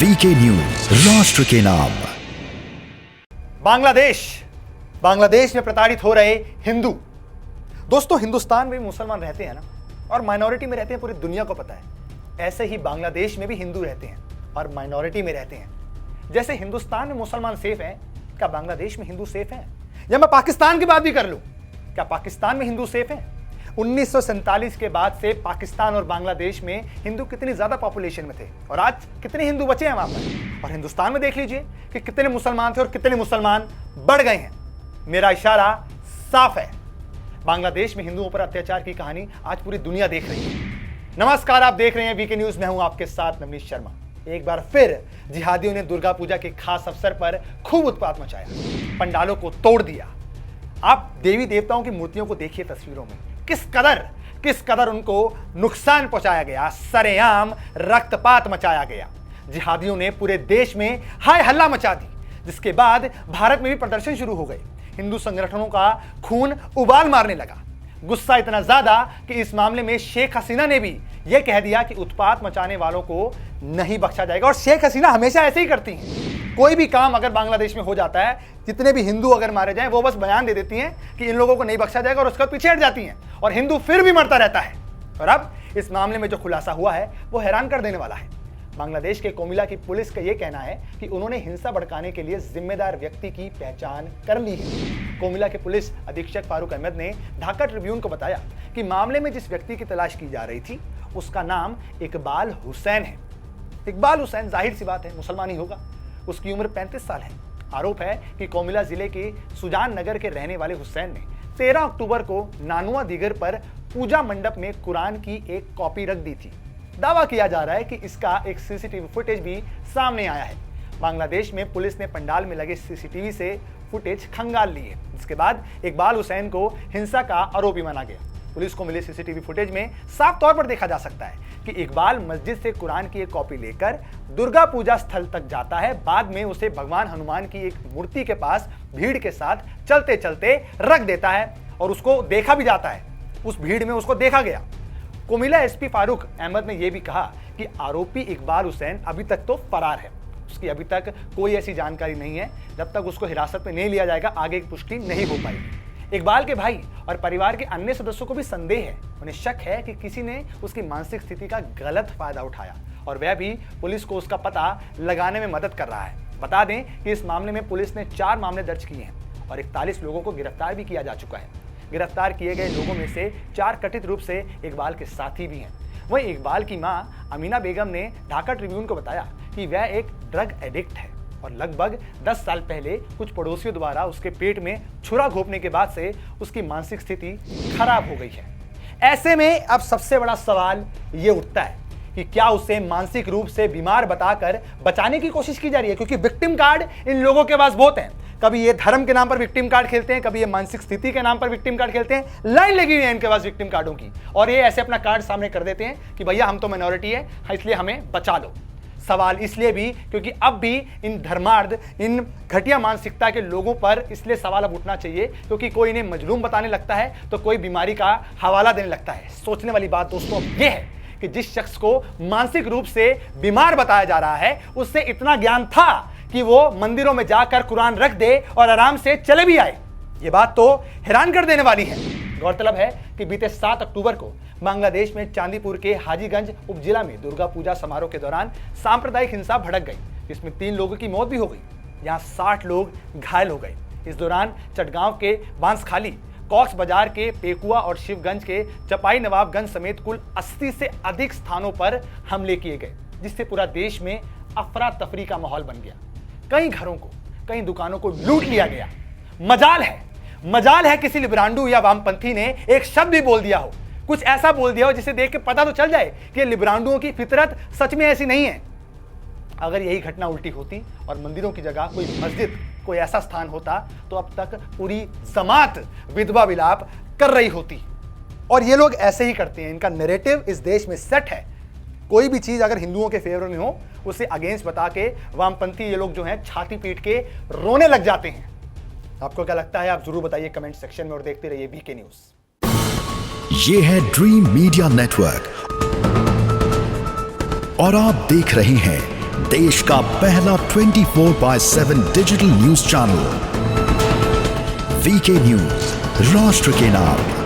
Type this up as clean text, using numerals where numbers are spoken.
VK news, राष्ट्र के नाम। बांग्लादेश में प्रताड़ित हो रहे हिंदू। दोस्तों, हिंदुस्तान में भी मुसलमान रहते हैं ना, और माइनॉरिटी में रहते हैं, पूरी दुनिया को पता है। ऐसे ही बांग्लादेश में भी हिंदू रहते हैं और माइनॉरिटी में रहते हैं। जैसे हिंदुस्तान में मुसलमान सेफ हैं, क्या बांग्लादेश में हिंदू सेफ हैं? या मैं पाकिस्तान की बात भी कर लूं, क्या पाकिस्तान में हिंदू सेफ हैं? 1947 के बाद से पाकिस्तान और बांग्लादेश में हिंदू कितनी ज्यादा पॉपुलेशन में थे और आज कितने हिंदू बचे हैं वहां पर। और हिंदुस्तान में देख लीजिए कि कितने मुसलमान थे और कितने मुसलमान बढ़ गए हैं। मेरा इशारा साफ है, बांग्लादेश में हिंदुओं पर अत्याचार की कहानी आज पूरी दुनिया देख रही है। नमस्कार, आप देख रहे हैं वीके न्यूज। मैं हूं आपके साथ नवनीत शर्मा। एक बार फिर जिहादियों ने दुर्गा पूजा के खास अवसर पर खूब उत्पात मचाया, पंडालों को तोड़ दिया। आप देवी देवताओं की मूर्तियों को देखिए तस्वीरों में, किस कदर उनको नुकसान पहुंचाया गया, सरेआम रक्तपात मचाया गया। जिहादियों ने पूरे देश में हाय हल्ला मचा दी, जिसके बाद भारत में भी प्रदर्शन शुरू हो गए। हिंदू संगठनों का खून उबाल मारने लगा। गुस्सा इतना ज्यादा कि इस मामले में शेख हसीना ने भी यह कह दिया कि उत्पात मचाने वालों को नहीं बख्शा जाएगा। और शेख हसीना हमेशा ऐसे ही करती हैं। कोई भी काम अगर बांग्लादेश में हो जाता है, जितने भी हिंदू अगर मारे जाएं, वो बस बयान दे देती हैं कि इन लोगों को नहीं बख्शा जाएगा और उसके बाद पीछे हट जाती हैं और हिंदू फिर भी मरता रहता है। और अब इस मामले में जो खुलासा हुआ है वो हैरान कर देने वाला है। बांग्लादेश के कोमिला की पुलिस का यह कहना है कि उन्होंने हिंसा भड़काने के लिए जिम्मेदार व्यक्ति की पहचान कर ली है। कोमिला के पुलिस अधीक्षक फारूक अहमद ने ढाका ट्रिब्यून को बताया कि मामले में जिस व्यक्ति की तलाश की जा रही थी उसका नाम इकबाल हुसैन है। इकबाल हुसैन जाहिर सी बात है मुसलमान ही होगा। उसकी उम्र 35 साल है। आरोप है कि कोमिला जिले के सुजान नगर के रहने वाले हुसैन ने 13 अक्टूबर को नानुआ दिगर पर पूजा मंडप में कुरान की एक कॉपी रख दी थी। दावा किया जा रहा है कि इसका एक सीसीटीवी फुटेज भी सामने आया है। बांग्लादेश में पुलिस ने पंडाल में लगे सीसीटीवी से फुटेज खंगाल ली है, जिसके बाद इकबाल हुसैन को हिंसा का आरोपी माना गया। पुलिस को मिले सीसीटीवी फुटेज में साफ तौर पर देखा जा सकता है कि इकबाल मस्जिद से कुरान की एक कॉपी लेकर दुर्गा पूजा स्थल तक जाता है। बाद में उसे भगवान हनुमान की एक मूर्ति के पास भीड़ के साथ चलते चलते रख देता है और उसको देखा भी जाता है। उस भीड़ में उसको देखा गया। कोमिला एसपी फारूक अहमद ने यह भी कहा कि आरोपी इकबाल हुसैन अभी तक तो फरार है। उसकी अभी तक कोई ऐसी जानकारी नहीं है। जब तक उसको हिरासत में नहीं लिया जाएगा आगे की पुष्टि नहीं हो पाएगी। इकबाल के भाई और परिवार के अन्य सदस्यों को भी संदेह है। उन्हें शक है कि किसी ने उसकी मानसिक स्थिति का गलत फायदा उठाया और वह भी पुलिस को उसका पता लगाने में मदद कर रहा है। बता दें कि इस मामले में पुलिस ने 4 मामले दर्ज किए हैं और 41 लोगों को गिरफ्तार भी किया जा चुका है। गिरफ्तार किए गए लोगों में से 4 कथित रूप से इकबाल के साथी भी हैं। वहीं इकबाल की मां अमीना बेगम ने ढाका ट्रिब्यून को बताया कि वह एक ड्रग एडिक्ट है और लगभग 10 साल पहले कुछ पड़ोसियों द्वारा उसके पेट में छुरा घोंपने के बाद से उसकी मानसिक स्थिति खराब हो गई है। ऐसे में अब सबसे बड़ा सवाल ये उठता है कि क्या उसे मानसिक रूप से बीमार बताकर बचाने की कोशिश की जा रही है, क्योंकि विक्टिम कार्ड इन लोगों के पास बहुत हैं। कभी ये धर्म के नाम पर विक्टिम कार्ड खेलते हैं, कभी ये मानसिक स्थिति के नाम पर विक्टिम कार्ड खेलते हैं। लाइन लगी हुई है इनके पास विक्टिम कार्डों की और ये ऐसे अपना कार्ड सामने कर देते हैं कि भैया हम तो माइनॉरिटी है, इसलिए हमें बचा लो। सवाल इसलिए भी क्योंकि अब भी इन धर्मार्थ, इन घटिया मानसिकता के लोगों पर इसलिए सवाल अब उठना चाहिए क्योंकि कोई इन्हें मजलूम बताने लगता है तो कोई बीमारी का हवाला देने लगता है। सोचने वाली बात दोस्तों यह है कि जिस शख्स को मानसिक रूप से बीमार बताया जा रहा है उससे इतना ज्ञान था कि वो मंदिरों में जाकर कुरान रख दे और आराम से चले भी आए। ये बात तो हैरान कर देने वाली है। गौरतलब है कि बीते 7 अक्टूबर को बांग्लादेश में चांदीपुर के हाजीगंज उपजिला में दुर्गा पूजा समारोह के दौरान सांप्रदायिक हिंसा भड़क गई, जिसमें 3 लोगों की मौत भी हो गई। यहाँ 60 लोग घायल हो गए। इस दौरान चटगांव के बांसखाली, कॉक्स बाजार के पेकुआ और शिवगंज के चपाई नवाबगंज समेत कुल 80 से अधिक स्थानों पर हमले किए गए, जिससे पूरा देश में अफरा तफरी का माहौल बन गया। कई घरों को, कई दुकानों को लूट लिया गया। मजाल है किसी लिब्रांडू या वामपंथी ने एक शब्द भी बोल दिया हो, कुछ ऐसा बोल दिया हो जिसे देख के पता तो चल जाए कि लिब्रांडुओं की फितरत सच में ऐसी नहीं है। अगर यही घटना उल्टी होती और मंदिरों की जगह कोई मस्जिद, कोई ऐसा स्थान होता तो अब तक पूरी जमात विधवा विलाप कर रही होती। और ये लोग ऐसे ही करते हैं। इनका नैरेटिव इस देश में सेट है। कोई भी चीज अगर हिंदुओं के फेवर में हो उसे अगेंस्ट बता के वामपंथी ये लोग जो हैं छाती पीट के रोने लग जाते हैं। आपको क्या लगता है आप जरूर बताइए कमेंट सेक्शन में और देखते रहिए वीके न्यूज। ये है ड्रीम मीडिया नेटवर्क और आप देख रहे हैं देश का पहला 24/7 digital news channel VK news, राष्ट्र के नाम।